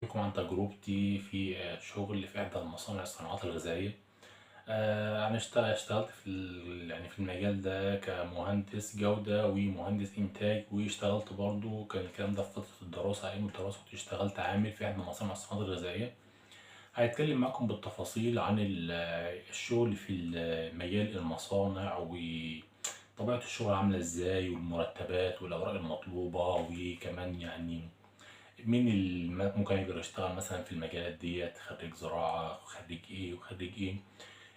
لكم عن تجربتي في شغل في إحدى المصانع الصناعات الغذائية. أنا اشتغلت في المجال ده كمهندس جودة ومهندس إنتاج، واشتغلت برضو كان الكلام ده في فترة الدراسة. أيام الدراسة كنت اشتغلت عامل في إحدى مصانع الصناعات الغذائية. هيتكلم معاكم بالتفاصيل عن الشغل في مجال المصانع، وطبيعة الشغل عاملة ازاي، والمرتبات والأوراق المطلوبة، وكمان يعني مين اللي ممكن يقدر يشتغل مثلا في المجالات ديت، خريج زراعة، خريج ايه وخريج ايه.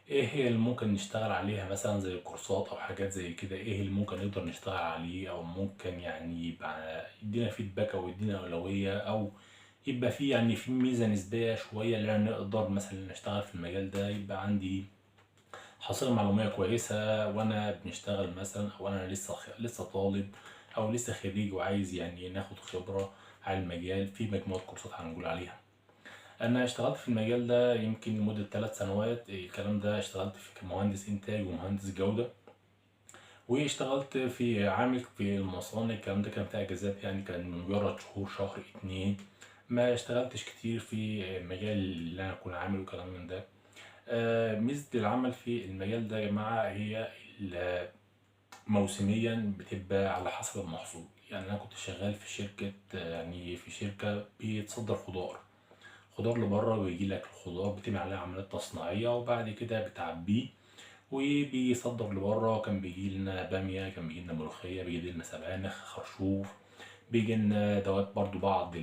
ايه هي اللي ممكن نشتغل عليها مثلا زي كورسات او حاجات زي كده، ايه اللي ممكن نقدر نشتغل عليه، او ممكن يعني يبقى يدينا فيدباك او يدينا اولوية، او يبقى في يعني في ميزة نسبية شوية اللي أنا نقدر مثلا نشتغل في المجال ده، يبقى عندي حصيلة معلومية كويسة وأنا بنشتغل مثلا، أو أنا لسه طالب، أو لسه خريج وعايز يعني ناخد خبرة على المجال في مجموعة كورسات هنقول عليها. أنا اشتغلت في المجال ده يمكن لمدة 3 سنوات. الكلام ده اشتغلت في كمهندس إنتاج ومهندس جودة، واشتغلت في عامل في المصانع. الكلام ده كان في أجازات، يعني كان مجرد شهور، شهر اتنين. ما اشتغلتش كتير في مجال اللي أنا أكون عامل وكلام من ده. ميزة العمل في المجال ده يا جماعة هي موسميا بتبقى على حسب المحصول. يعني أنا كنت شغال في شركة، يعني في شركة بتصدر خضار لبره، ويجي لك الخضار بتعمل عليه عمليات تصنيعية وبعد كده بتعبيه وبيصدر لبره. كان بيجي لنا بامية، كان بيجي لنا ملوخية، بيجي لنا سبانخ، خرشوف، بيجي لنا دوات برضو بعض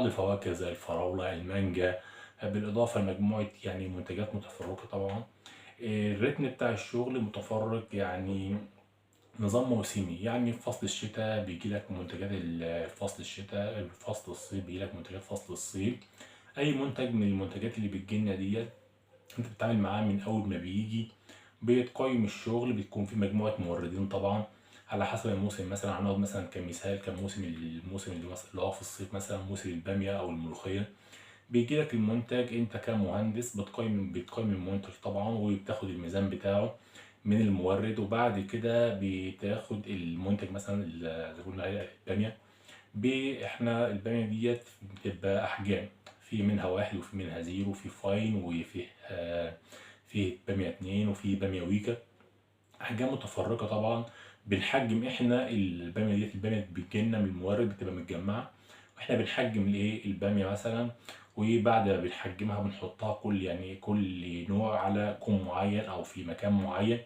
الفواكه زي الفراولة، المانجا، بالإضافة لمجموعة يعني منتجات متفرقة طبعا. الريتم بتاع الشغل متفرق، يعني نظام موسمي. يعني في فصل الشتاء بيجي لك منتجات فصل الشتاء، في فصل الصيف بيجي لك منتجات فصل الصيف. أي منتج من المنتجات اللي بتجيلنا ديت أنت بتتعامل معاه من أول ما بيجي. بتقيم الشغل، بتكون في مجموعة موردين طبعا على حسب الموسم. مثلا هنقعد مثلا كمثال كموسم، الموسم اللي هو في الصيف، مثلا موسم البامية أو الملوخية. بيجي لك المنتج، انت كمهندس بتقيم المنتج طبعا، وبتاخد الميزان بتاعه من المورد، وبعد كده بتاخد المنتج مثلا زي ما قلنا عليه الباميه. احنا الباميه ديت بتبقى احجام، في منها واحد وفي منها زيرو، في فاين، وفي في باميه اتنين، وفي باميه ويكا. احجام متفرقه طبعا. بنحجم احنا الباميه ديت، الباميه بتجيلنا من المورد بتبقى متجمعه، واحنا بنحجم الايه الباميه مثلا. وبعد ما بنحجمها بنحطها كل نوع على كوم معين او في مكان معين،